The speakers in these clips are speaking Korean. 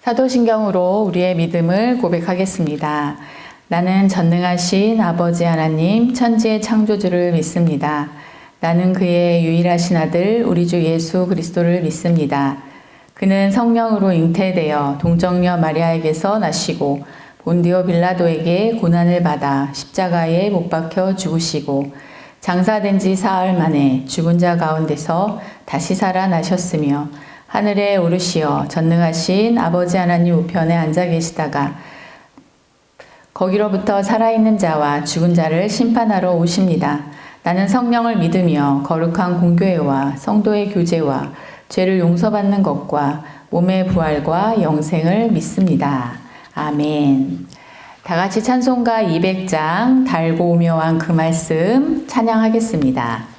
사도신경으로 우리의 믿음을 고백하겠습니다. 나는 전능하신 아버지 하나님 천지의 창조주를 믿습니다. 나는 그의 유일하신 아들 우리 주 예수 그리스도를 믿습니다. 그는 성령으로 잉태되어 동정녀 마리아에게서 나시고 본디오 빌라도에게 고난을 받아 십자가에 못 박혀 죽으시고 장사된 지 사흘 만에 죽은 자 가운데서 다시 살아나셨으며 하늘에 오르시어 전능하신 아버지 하나님 우편에 앉아 계시다가 거기로부터 살아있는 자와 죽은 자를 심판하러 오십니다. 나는 성령을 믿으며 거룩한 공교회와 성도의 교제와 죄를 용서받는 것과 몸의 부활과 영생을 믿습니다. 아멘. 다 같이 찬송가 200장 달고 오묘한 그 말씀 찬양하겠습니다.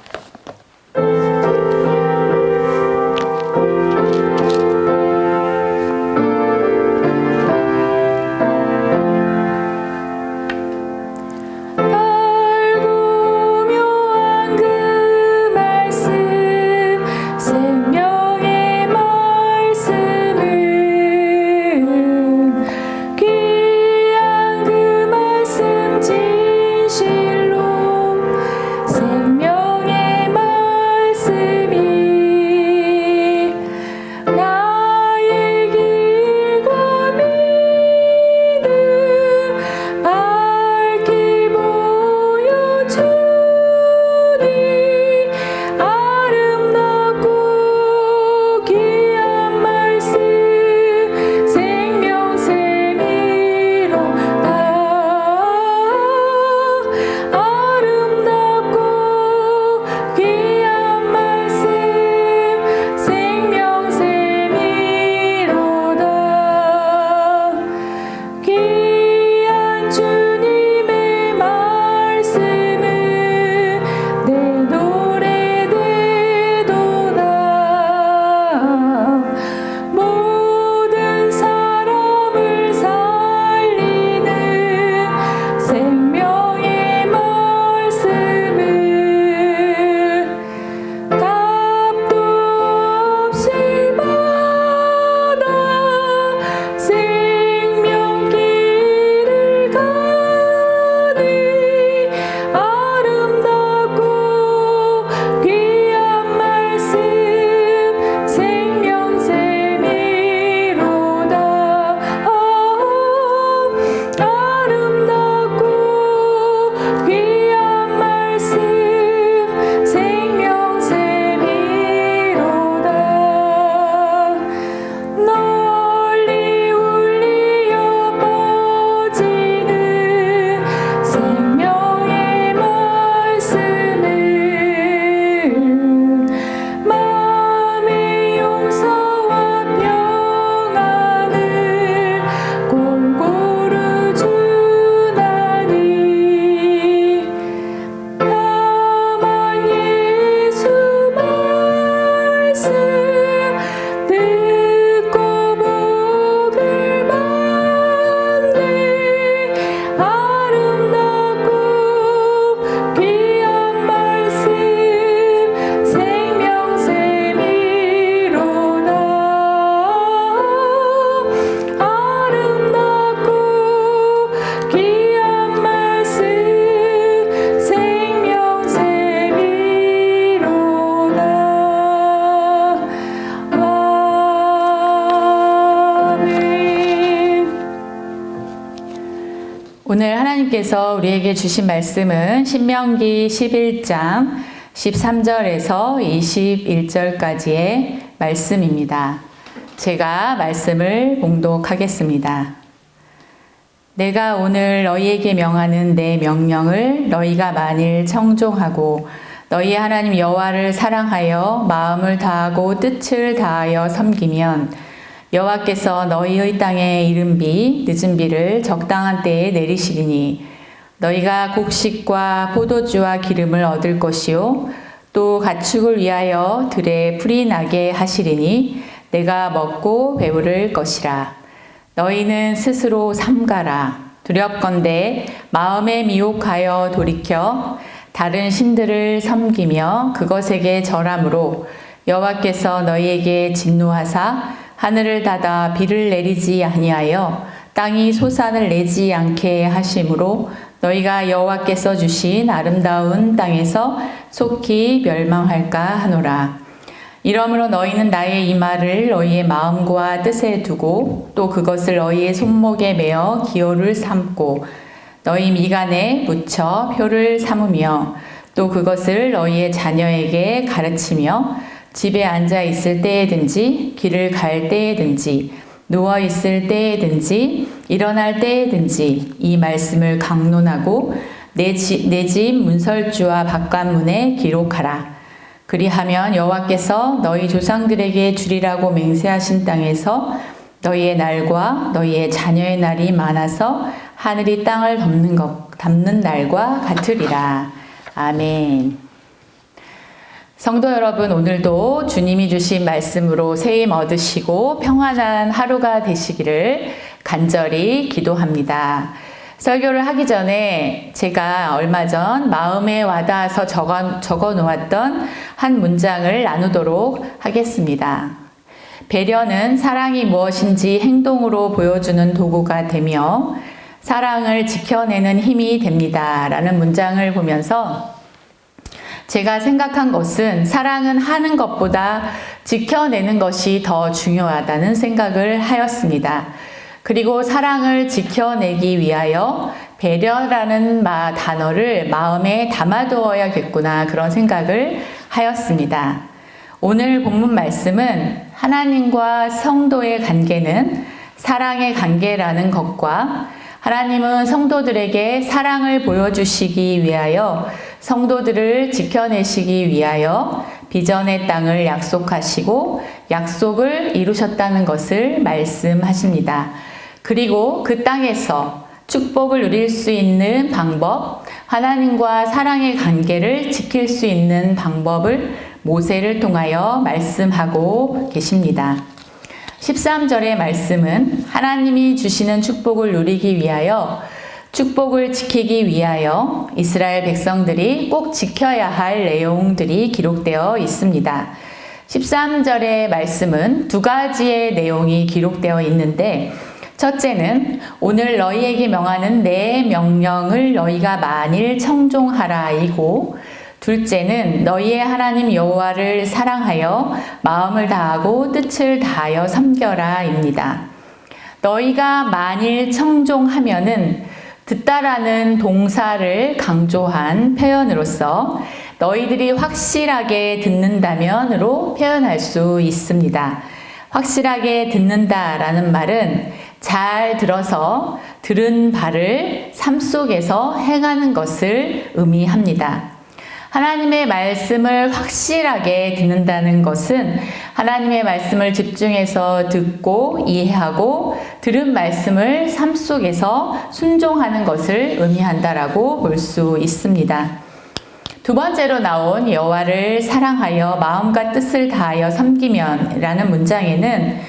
오늘 하나님께서 우리에게 주신 말씀은 신명기 11장 13절에서 21절까지의 말씀입니다. 제가 말씀을 봉독하겠습니다. 내가 오늘 너희에게 명하는 내 명령을 너희가 만일 청종하고 너희 하나님 여호와를 사랑하여 마음을 다하고 뜻을 다하여 섬기면 여호와께서 너희의 땅에 이른 비, 늦은 비를 적당한 때에 내리시리니 너희가 곡식과 포도주와 기름을 얻을 것이요 또 가축을 위하여 들에 풀이 나게 하시리니 내가 먹고 배부를 것이라. 너희는 스스로 삼가라. 두렵건대 마음에 미혹하여 돌이켜 다른 신들을 섬기며 그것에게 절함으로 여호와께서 너희에게 진노하사 하늘을 닫아 비를 내리지 아니하여 땅이 소산을 내지 않게 하심으로 너희가 여호와께서 주신 아름다운 땅에서 속히 멸망할까 하노라. 이러므로 너희는 나의 이 말을 너희의 마음과 뜻에 두고 또 그것을 너희의 손목에 매어 기호를 삼고 너희 미간에 묻혀 표를 삼으며 또 그것을 너희의 자녀에게 가르치며 집에 앉아 있을 때에든지 길을 갈 때에든지 누워 있을 때에든지 일어날 때에든지 이 말씀을 강론하고 내 집 문설주와 바깥문에 기록하라. 그리하면 여호와께서 너희 조상들에게 주리라고 맹세하신 땅에서 너희의 날과 너희의 자녀의 날이 많아서 하늘이 땅을 덮는 날과 같으리라. 아멘. 성도 여러분, 오늘도 주님이 주신 말씀으로 새 힘 얻으시고 평안한 하루가 되시기를 간절히 기도합니다. 설교를 하기 전에 제가 얼마 전 마음에 와닿아서 적어 놓았던 한 문장을 나누도록 하겠습니다. 배려는 사랑이 무엇인지 행동으로 보여주는 도구가 되며 사랑을 지켜내는 힘이 됩니다. 라는 문장을 보면서 제가 생각한 것은 사랑은 하는 것보다 지켜내는 것이 더 중요하다는 생각을 하였습니다. 그리고 사랑을 지켜내기 위하여 배려라는 단어를 마음에 담아두어야겠구나 그런 생각을 하였습니다. 오늘 본문 말씀은 하나님과 성도의 관계는 사랑의 관계라는 것과 하나님은 성도들에게 사랑을 보여주시기 위하여 성도들을 지켜내시기 위하여 비전의 땅을 약속하시고 약속을 이루셨다는 것을 말씀하십니다. 그리고 그 땅에서 축복을 누릴 수 있는 방법, 하나님과 사랑의 관계를 지킬 수 있는 방법을 모세를 통하여 말씀하고 계십니다. 13절의 말씀은 하나님이 주시는 축복을 누리기 위하여 축복을 지키기 위하여 이스라엘 백성들이 꼭 지켜야 할 내용들이 기록되어 있습니다. 13절의 말씀은 두 가지의 내용이 기록되어 있는데 첫째는 오늘 너희에게 명하는 내 명령을 너희가 만일 청종하라 이고 둘째는 너희의 하나님 여호와를 사랑하여 마음을 다하고 뜻을 다하여 섬겨라 입니다. 너희가 만일 청종하면은 듣다라는 동사를 강조한 표현으로서 너희들이 확실하게 듣는다면으로 표현할 수 있습니다. 확실하게 듣는다라는 말은 잘 들어서 들은 바를 삶 속에서 행하는 것을 의미합니다. 하나님의 말씀을 확실하게 듣는다는 것은 하나님의 말씀을 집중해서 듣고 이해하고 들은 말씀을 삶 속에서 순종하는 것을 의미한다라고 볼 수 있습니다. 두 번째로 나온 여호와를 사랑하여 마음과 뜻을 다하여 섬기면 라는 문장에는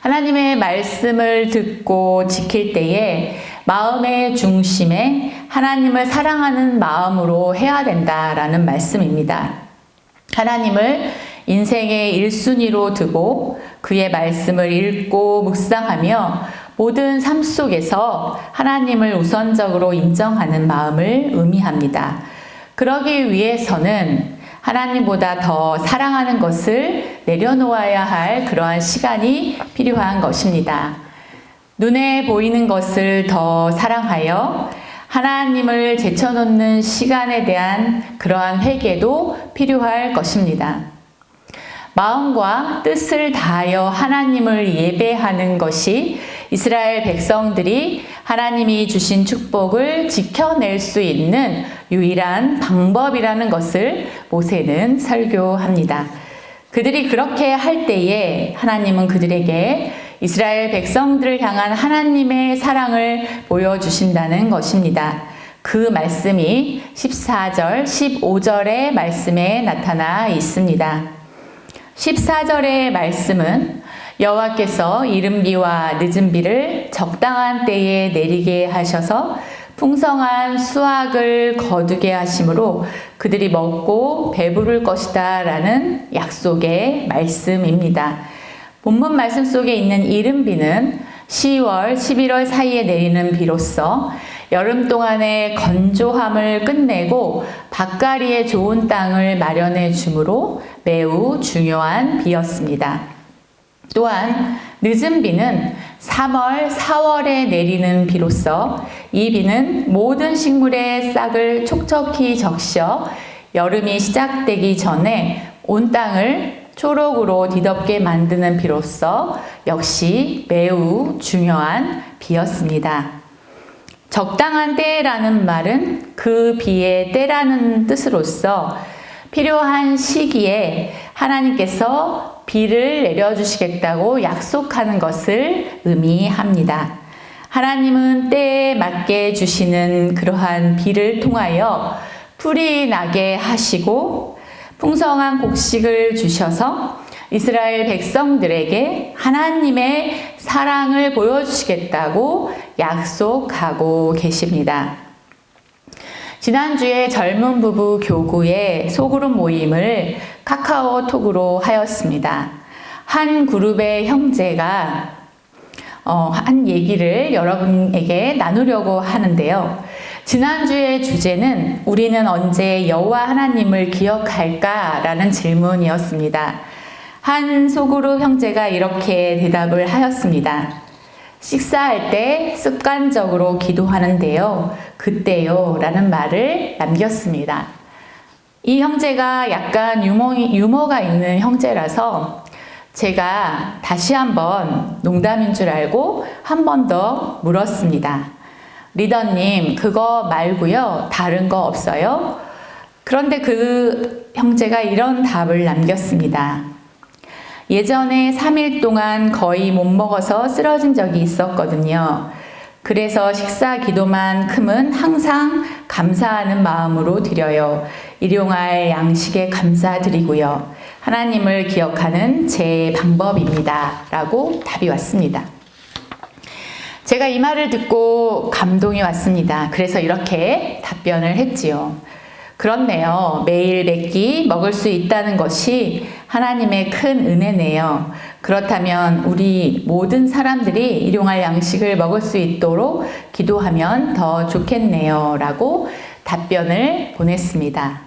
하나님의 말씀을 듣고 지킬 때에 마음의 중심에 하나님을 사랑하는 마음으로 해야 된다라는 말씀입니다. 하나님을 인생의 1순위로 두고 그의 말씀을 읽고 묵상하며 모든 삶 속에서 하나님을 우선적으로 인정하는 마음을 의미합니다. 그러기 위해서는 하나님보다 더 사랑하는 것을 내려놓아야 할 그러한 시간이 필요한 것입니다. 눈에 보이는 것을 더 사랑하여 하나님을 제쳐놓는 시간에 대한 그러한 회개도 필요할 것입니다. 마음과 뜻을 다하여 하나님을 예배하는 것이 이스라엘 백성들이 하나님이 주신 축복을 지켜낼 수 있는 유일한 방법이라는 것을 모세는 설교합니다. 그들이 그렇게 할 때에 하나님은 그들에게 이스라엘 백성들을 향한 하나님의 사랑을 보여주신다는 것입니다. 그 말씀이 14절, 15절의 말씀에 나타나 있습니다. 14절의 말씀은 여호와께서 이른 비와 늦은 비를 적당한 때에 내리게 하셔서 풍성한 수확을 거두게 하심으로 그들이 먹고 배부를 것이다 라는 약속의 말씀입니다. 본문 말씀 속에 있는 이른비는 10월, 11월 사이에 내리는 비로써 여름 동안의 건조함을 끝내고 밭가리에 좋은 땅을 마련해 주므로 매우 중요한 비였습니다. 또한 늦은 비는 3월, 4월에 내리는 비로써 이 비는 모든 식물의 싹을 촉촉히 적셔 여름이 시작되기 전에 온 땅을 초록으로 뒤덮게 만드는 비로써 역시 매우 중요한 비였습니다. 적당한 때라는 말은 그 비의 때라는 뜻으로서 필요한 시기에 하나님께서 비를 내려주시겠다고 약속하는 것을 의미합니다. 하나님은 때에 맞게 주시는 그러한 비를 통하여 풀이 나게 하시고 풍성한 곡식을 주셔서 이스라엘 백성들에게 하나님의 사랑을 보여주시겠다고 약속하고 계십니다. 지난주에 젊은 부부 교구의 소그룹 모임을 카카오톡으로 하였습니다. 한 그룹의 형제가 한 얘기를 여러분에게 나누려고 하는데요. 지난주의 주제는 우리는 언제 여호와 하나님을 기억할까라는 질문이었습니다. 한 소그룹 형제가 이렇게 대답을 하였습니다. 식사할 때 습관적으로 기도하는데요. 그때요 라는 말을 남겼습니다. 이 형제가 약간 유머가 있는 형제라서 제가 다시 한번 농담인 줄 알고 한 번 더 물었습니다. 리더님, 그거 말고요. 다른 거 없어요? 그런데 그 형제가 이런 답을 남겼습니다. 예전에 3일 동안 거의 못 먹어서 쓰러진 적이 있었거든요. 그래서 식사 기도만큼은 항상 감사하는 마음으로 드려요. 일용할 양식에 감사드리고요. 하나님을 기억하는 제 방법입니다. 라고 답이 왔습니다. 제가 이 말을 듣고 감동이 왔습니다. 그래서 이렇게 답변을 했지요. 그렇네요. 매일 몇 끼 먹을 수 있다는 것이 하나님의 큰 은혜네요. 그렇다면 우리 모든 사람들이 일용할 양식을 먹을 수 있도록 기도하면 더 좋겠네요. 라고 답변을 보냈습니다.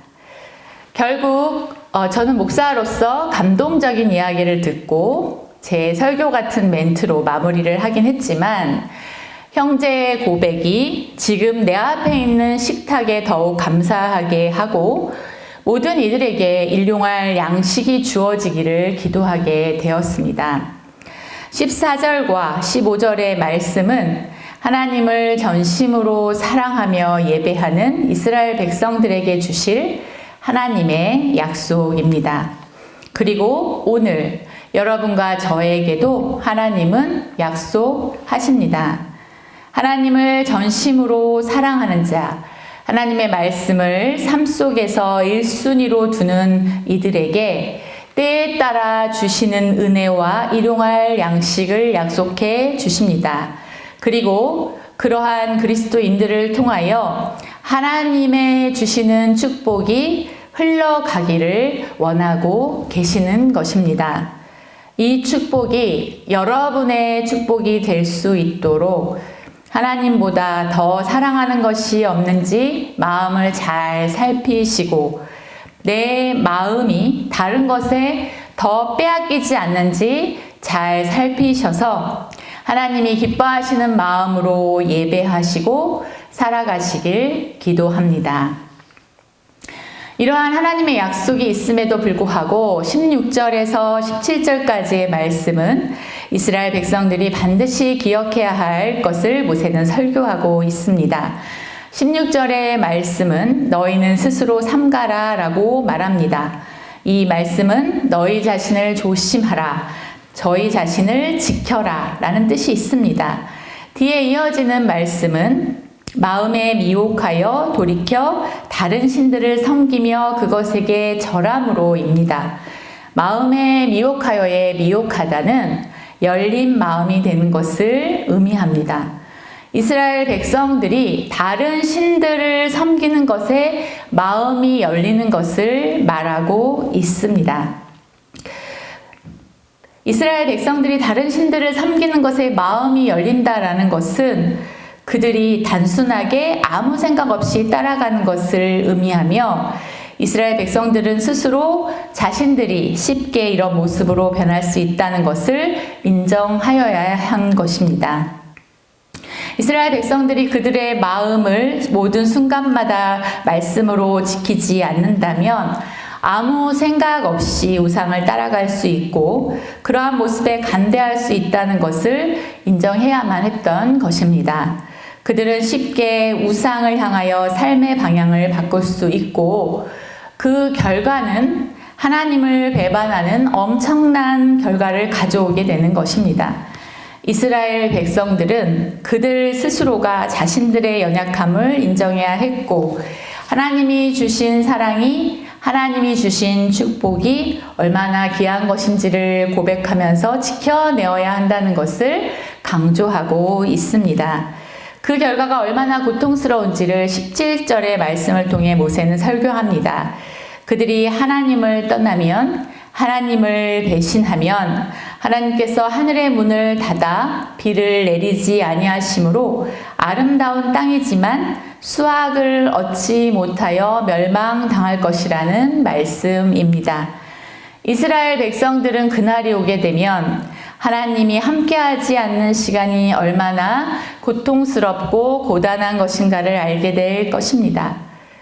결국 저는 목사로서 감동적인 이야기를 듣고 제 설교 같은 멘트로 마무리를 하긴 했지만 형제의 고백이 지금 내 앞에 있는 식탁에 더욱 감사하게 하고 모든 이들에게 일용할 양식이 주어지기를 기도하게 되었습니다. 14절과 15절의 말씀은 하나님을 전심으로 사랑하며 예배하는 이스라엘 백성들에게 주실 하나님의 약속입니다. 그리고 오늘 여러분과 저에게도 하나님은 약속하십니다. 하나님을 전심으로 사랑하는 자, 하나님의 말씀을 삶 속에서 1순위로 두는 이들에게 때에 따라 주시는 은혜와 일용할 양식을 약속해 주십니다. 그리고 그러한 그리스도인들을 통하여 하나님의 주시는 축복이 흘러가기를 원하고 계시는 것입니다. 이 축복이 여러분의 축복이 될 수 있도록 하나님보다 더 사랑하는 것이 없는지 마음을 잘 살피시고 내 마음이 다른 것에 더 빼앗기지 않는지 잘 살피셔서 하나님이 기뻐하시는 마음으로 예배하시고 살아가시길 기도합니다. 이러한 하나님의 약속이 있음에도 불구하고 16절에서 17절까지의 말씀은 이스라엘 백성들이 반드시 기억해야 할 것을 모세는 설교하고 있습니다. 16절의 말씀은 너희는 스스로 삼가라 라고 말합니다. 이 말씀은 너희 자신을 조심하라, 저희 자신을 지켜라 라는 뜻이 있습니다. 뒤에 이어지는 말씀은 마음에 미혹하여 돌이켜 다른 신들을 섬기며 그것에게 절함으로입니다. 마음에 미혹하여의 미혹하다는 열린 마음이 되는 것을 의미합니다. 이스라엘 백성들이 다른 신들을 섬기는 것에 마음이 열리는 것을 말하고 있습니다. 이스라엘 백성들이 다른 신들을 섬기는 것에 마음이 열린다라는 것은 그들이 단순하게 아무 생각 없이 따라가는 것을 의미하며 이스라엘 백성들은 스스로 자신들이 쉽게 이런 모습으로 변할 수 있다는 것을 인정하여야 한 것입니다. 이스라엘 백성들이 그들의 마음을 모든 순간마다 말씀으로 지키지 않는다면 아무 생각 없이 우상을 따라갈 수 있고 그러한 모습에 간대할 수 있다는 것을 인정해야만 했던 것입니다. 그들은 쉽게 우상을 향하여 삶의 방향을 바꿀 수 있고 그 결과는 하나님을 배반하는 엄청난 결과를 가져오게 되는 것입니다. 이스라엘 백성들은 그들 스스로가 자신들의 연약함을 인정해야 했고 하나님이 주신 사랑이 하나님이 주신 축복이 얼마나 귀한 것인지를 고백하면서 지켜내어야 한다는 것을 강조하고 있습니다. 그 결과가 얼마나 고통스러운지를 17절의 말씀을 통해 모세는 설교합니다. 그들이 하나님을 떠나면 하나님을 배신하면 하나님께서 하늘의 문을 닫아 비를 내리지 아니하심으로 아름다운 땅이지만 수확을 얻지 못하여 멸망당할 것이라는 말씀입니다. 이스라엘 백성들은 그날이 오게 되면 하나님이 함께하지 않는 시간이 얼마나 고통스럽고 고단한 것인가를 알게 될 것입니다.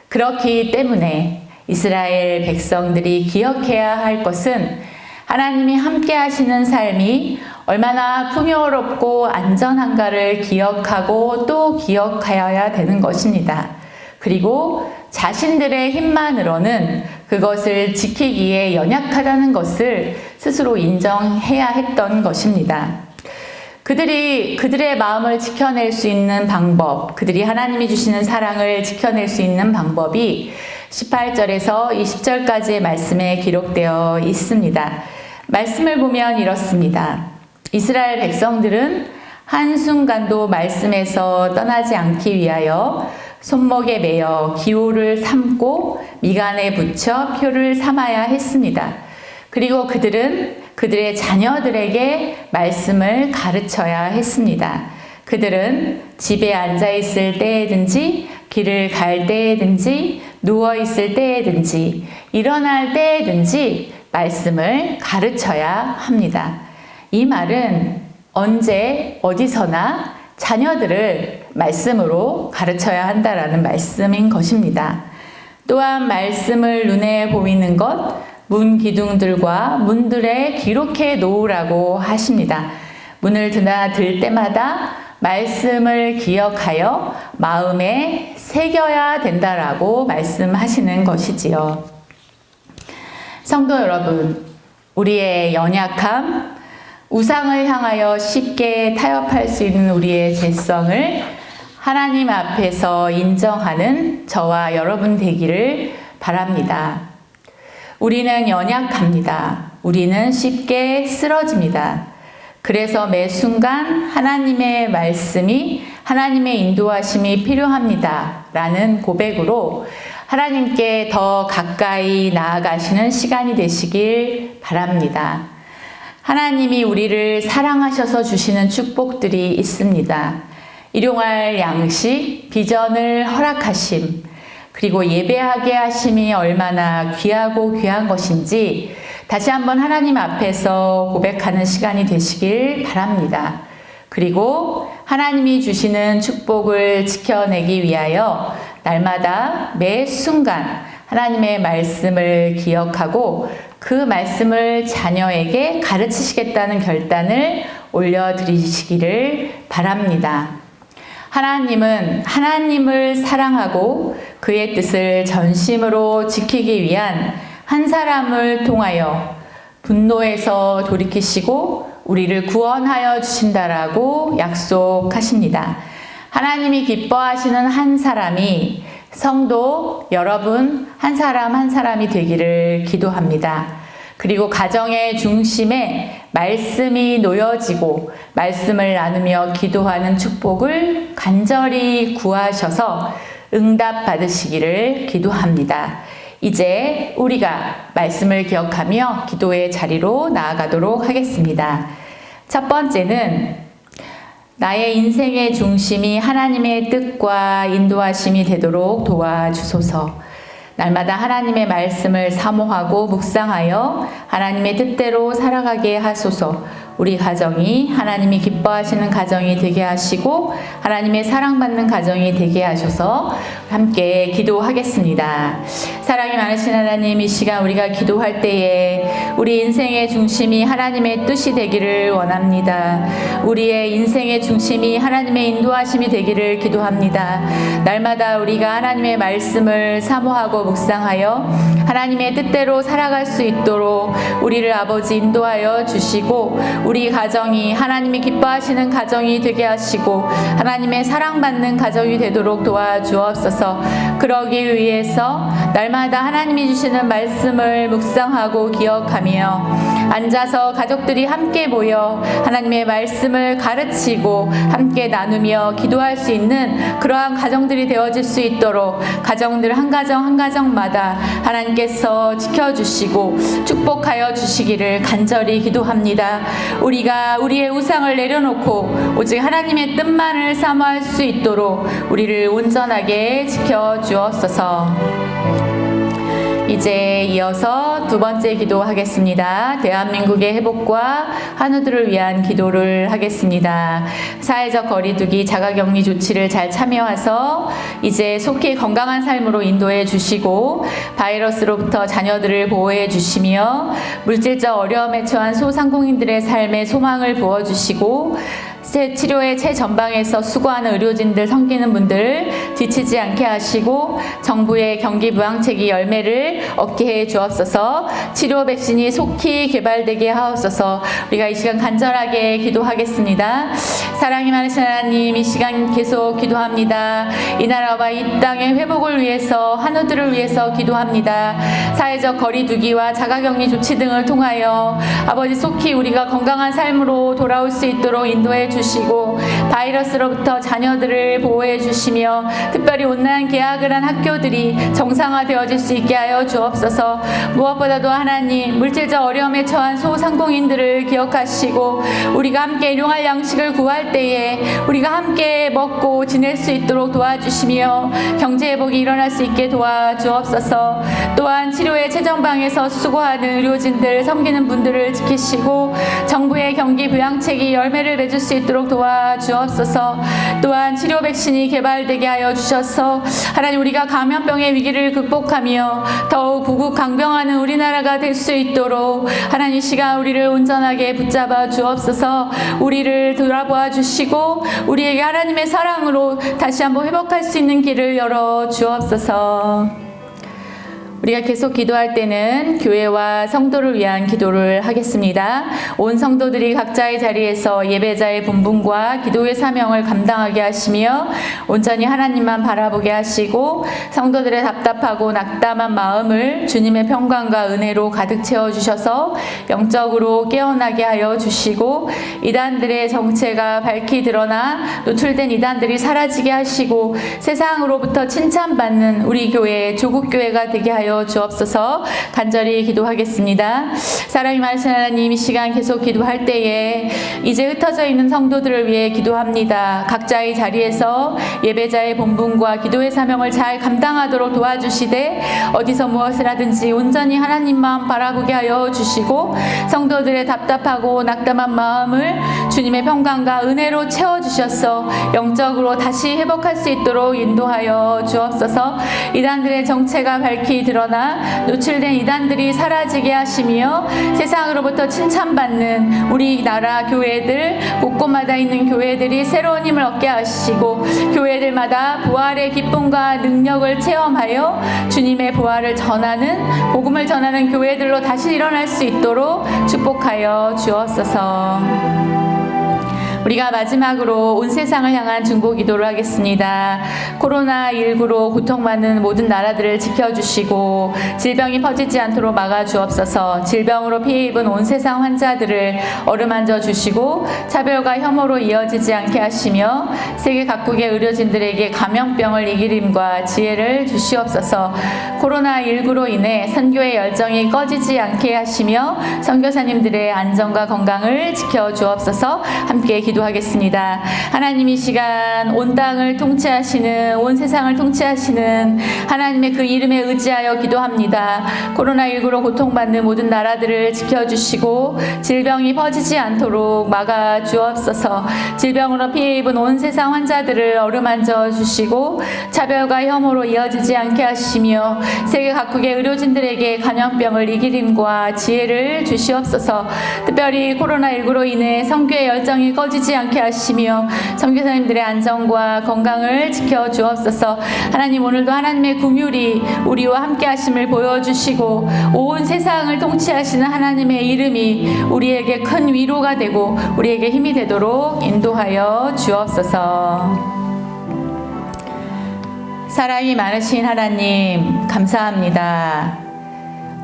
그렇기 때문에 이스라엘 백성들이 기억해야 할 것은 하나님이 함께 하시는 삶이 얼마나 풍요롭고 안전한가를 기억하고 또 기억하여야 되는 것입니다. 그리고 자신들의 힘만으로는 그것을 지키기에 연약하다는 것을 스스로 인정해야 했던 것입니다. 그들이 그들의 마음을 지켜낼 수 있는 방법, 그들이 하나님이 주시는 사랑을 지켜낼 수 있는 방법이 18절에서 20절까지의 말씀에 기록되어 있습니다. 말씀을 보면 이렇습니다. 이스라엘 백성들은 한순간도 말씀에서 떠나지 않기 위하여 손목에 매어 기호를 삼고 미간에 붙여 표를 삼아야 했습니다. 그리고 그들은 그들의 자녀들에게 말씀을 가르쳐야 했습니다. 그들은 집에 앉아 있을 때에든지 길을 갈 때에든지 누워 있을 때에든지 일어날 때에든지 말씀을 가르쳐야 합니다. 이 말은 언제 어디서나 자녀들을 말씀으로 가르쳐야 한다라는 말씀인 것입니다. 또한 말씀을 눈에 보이는 것, 문 기둥들과 문들에 기록해 놓으라고 하십니다. 문을 들 때마다 말씀을 기억하여 마음에 새겨야 된다라고 말씀하시는 것이지요. 성도 여러분, 우리의 연약함, 우상을 향하여 쉽게 타협할 수 있는 우리의 죄성을 하나님 앞에서 인정하는 저와 여러분 되기를 바랍니다. 우리는 연약합니다. 우리는 쉽게 쓰러집니다. 그래서 매 순간 하나님의 말씀이, 하나님의 인도하심이 필요합니다. 라는 고백으로 하나님께 더 가까이 나아가시는 시간이 되시길 바랍니다. 하나님이 우리를 사랑하셔서 주시는 축복들이 있습니다. 일용할 양식, 비전을 허락하심, 그리고 예배하게 하심이 얼마나 귀하고 귀한 것인지 다시 한번 하나님 앞에서 고백하는 시간이 되시길 바랍니다. 그리고 하나님이 주시는 축복을 지켜내기 위하여 날마다 매 순간 하나님의 말씀을 기억하고 그 말씀을 자녀에게 가르치시겠다는 결단을 올려드리시기를 바랍니다. 하나님은 하나님을 사랑하고 그의 뜻을 전심으로 지키기 위한 한 사람을 통하여 분노에서 돌이키시고 우리를 구원하여 주신다라고 약속하십니다. 하나님이 기뻐하시는 한 사람이 성도 여러분 한 사람 한 사람이 되기를 기도합니다. 그리고 가정의 중심에 말씀이 놓여지고 말씀을 나누며 기도하는 축복을 간절히 구하셔서 응답 받으시기를 기도합니다. 이제 우리가 말씀을 기억하며 기도의 자리로 나아가도록 하겠습니다. 첫 번째는 나의 인생의 중심이 하나님의 뜻과 인도하심이 되도록 도와주소서. 날마다 하나님의 말씀을 사모하고 묵상하여 하나님의 뜻대로 살아가게 하소서. 우리 가정이 하나님이 기뻐하시는 가정이 되게 하시고 하나님의 사랑받는 가정이 되게 하셔서 함께 기도하겠습니다. 사랑이 많으신 하나님, 이 시간 우리가 기도할 때에 우리 인생의 중심이 하나님의 뜻이 되기를 원합니다. 우리의 인생의 중심이 하나님의 인도하심이 되기를 기도합니다. 날마다 우리가 하나님의 말씀을 사모하고 묵상하여 하나님의 뜻대로 살아갈 수 있도록 우리를 아버지 인도하여 주시고 우리 가정이 하나님이 기뻐하시는 가정이 되게 하시고 하나님의 사랑받는 가정이 되도록 도와주옵소서. 그러기 위해서 날마다 하나님이 주시는 말씀을 묵상하고 기억하며 앉아서 가족들이 함께 모여 하나님의 말씀을 가르치고 함께 나누며 기도할 수 있는 그러한 가정들이 되어질 수 있도록 가정들 한 가정 한 가정마다 하나님께서 지켜주시고 축복하여 주시기를 간절히 기도합니다. 우리가 우리의 우상을 내려놓고 오직 하나님의 뜻만을 사모할 수 있도록 우리를 온전하게 지켜주옵소서. 이제 이어서 두 번째 기도하겠습니다. 대한민국의 회복과 한우들을 위한 기도를 하겠습니다. 사회적 거리두기 자가격리 조치를 잘 참여해서 이제 속히 건강한 삶으로 인도해 주시고 바이러스로부터 자녀들을 보호해 주시며 물질적 어려움에 처한 소상공인들의 삶에 소망을 부어주시고 치료의 최전방에서 수고하는 의료진들 섬기는 분들 지치지 않게 하시고 정부의 경기 부양책이 열매를 얻게 해 주옵소서. 치료 백신이 속히 개발되게 하옵소서. 우리가 이 시간 간절하게 기도하겠습니다. 사랑이 많으신 하나님, 이 시간 계속 기도합니다. 이 나라와 이 땅의 회복을 위해서 한우들을 위해서 기도합니다. 사회적 거리두기와 자가격리 조치 등을 통하여 아버지 속히 우리가 건강한 삶으로 돌아올 수 있도록 인도해 주시고 바이러스로부터 자녀들을 보호해 주시며 특별히 온라인 개학을 한 학교들이 정상화되어질 수 있게 하여 주옵소서. 무엇보다도 하나님, 물질적 어려움에 처한 소상공인들을 기억하시고 우리가 함께 일용할 양식을 구할 때에 우리가 함께 먹고 지낼 수 있도록 도와주시며 경제 회복이 일어날 수 있게 도와주옵소서. 또한 치료의 최전방에서 수고하는 의료진들 섬기는 분들을 지키시고 정부의 경기 부양책이 열매를 맺을 수 있도록 도와주옵소서. 또한 치료 백신이 개발되게 하여 주셔서 하나님, 우리가 감염병의 위기를 극복하며 더욱 구국강병하는 우리나라가 될 수 있도록 하나님, 이 시간 우리를 온전하게 붙잡아 주옵소서. 우리를 돌아보아 주시고 우리에게 하나님의 사랑으로 다시 한번 회복할 수 있는 길을 열어 주옵소서. 우리가 계속 기도할 때는 교회와 성도를 위한 기도를 하겠습니다. 온 성도들이 각자의 자리에서 예배자의 분분과 기도의 사명을 감당하게 하시며 온전히 하나님만 바라보게 하시고 성도들의 답답하고 낙담한 마음을 주님의 평강과 은혜로 가득 채워주셔서 영적으로 깨어나게 하여 주시고 이단들의 정체가 밝히 드러나 노출된 이단들이 사라지게 하시고 세상으로부터 칭찬받는 우리 교회 조국교회가 되게 하여 주옵소서. 간절히 기도하겠습니다. 사랑이 많으신 하나님, 이 시간 계속 기도할 때에 이제 흩어져 있는 성도들을 위해 기도합니다. 각자의 자리에서 예배자의 본분과 기도의 사명을 잘 감당하도록 도와주시되 어디서 무엇을 하든지 온전히 하나님만 바라보게 하여 주시고 성도들의 답답하고 낙담한 마음을 주님의 평강과 은혜로 채워주셔서 영적으로 다시 회복할 수 있도록 인도하여 주옵소서. 이단들의 정체가 밝히 드러나 노출된 이단들이 사라지게 하시며 세상으로부터 칭찬받는 우리나라 교회들 곳곳마다 있는 교회들이 새로운 힘을 얻게 하시고 교회들마다 부활의 기쁨과 능력을 체험하여 주님의 부활을 전하는 복음을 전하는 교회들로 다시 일어날 수 있도록 축복하여 주옵소서. 우리가 마지막으로 온 세상을 향한 중보 기도를 하겠습니다. 코로나19로 고통받는 모든 나라들을 지켜주시고 질병이 퍼지지 않도록 막아주옵소서. 질병으로 피해 입은 온 세상 환자들을 어루만져 주시고 차별과 혐오로 이어지지 않게 하시며 세계 각국의 의료진들에게 감염병을 이길 힘과 지혜를 주시옵소서. 코로나19로 인해 선교의 열정이 꺼지지 않게 하시며 선교사님들의 안전과 건강을 지켜주옵소서. 함께 기도하겠습니다. 하나님, 이 시간 온 땅을 통치하시는, 온 세상을 통치하시는 하나님의 그 이름에 의지하여 기도합니다. 코로나19로 고통받는 모든 나라들을 지켜주시고 질병이 퍼지지 않도록 막아주옵소서. 질병으로 피해 입은 온 세상 환자들을 어루만져 주시고 차별과 혐오로 이어지지 않게 하시며 세계 각국의 의료진들에게 감염병을 이길 힘과 지혜를 주시옵소서. 특별히 코로나19로 인해 선교의 열정이 꺼지지 않게 하시며 선교사님들의 안전과 건강을 지켜주옵소서. 하나님, 오늘도 하나님의 긍휼이 우리와 함께 하심을 보여주시고 온 세상을 통치하시는 하나님의 이름이 우리에게 큰 위로가 되고 우리에게 힘이 되도록 인도하여 주옵소서. 사랑이 많으신 하나님, 감사합니다.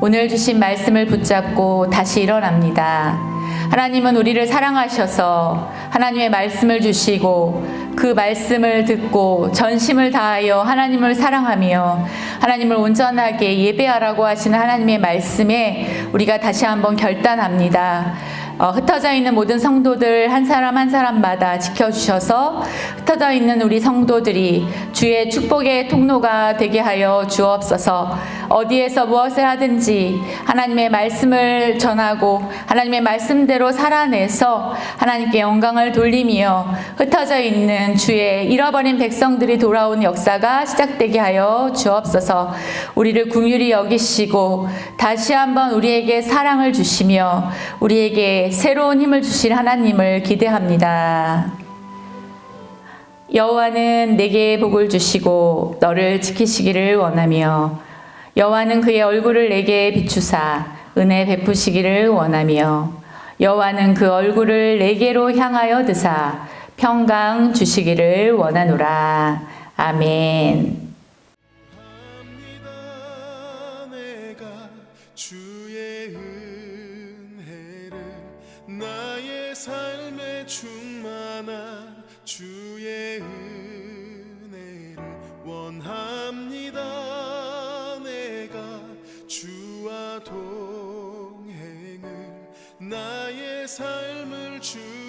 오늘 주신 말씀을 붙잡고 다시 일어납니다. 하나님은 우리를 사랑하셔서 하나님의 말씀을 주시고 그 말씀을 듣고 전심을 다하여 하나님을 사랑하며 하나님을 온전하게 예배하라고 하시는 하나님의 말씀에 우리가 다시 한번 결단합니다. 흩어져 있는 모든 성도들 한 사람 한 사람마다 지켜주셔서 흩어져 있는 우리 성도들이 주의 축복의 통로가 되게 하여 주옵소서. 어디에서 무엇을 하든지 하나님의 말씀을 전하고 하나님의 말씀대로 살아내서 하나님께 영광을 돌리며 흩어져 있는 주의 잃어버린 백성들이 돌아온 역사가 시작되게 하여 주옵소서. 우리를 긍휼히 여기시고 다시 한번 우리에게 사랑을 주시며 우리에게 새로운 힘을 주실 하나님을 기대합니다. 여호와는 내게 복을 주시고 너를 지키시기를 원하며 여호와는 그의 얼굴을 내게 비추사 은혜 베푸시기를 원하며 여호와는 그 얼굴을 내게로 향하여 드사 평강 주시기를 원하노라. 아멘. 주의 은혜를 나의 삶에 충만한 주의 은혜를 원합니다. 내가 주와 동행을 나의 삶을 주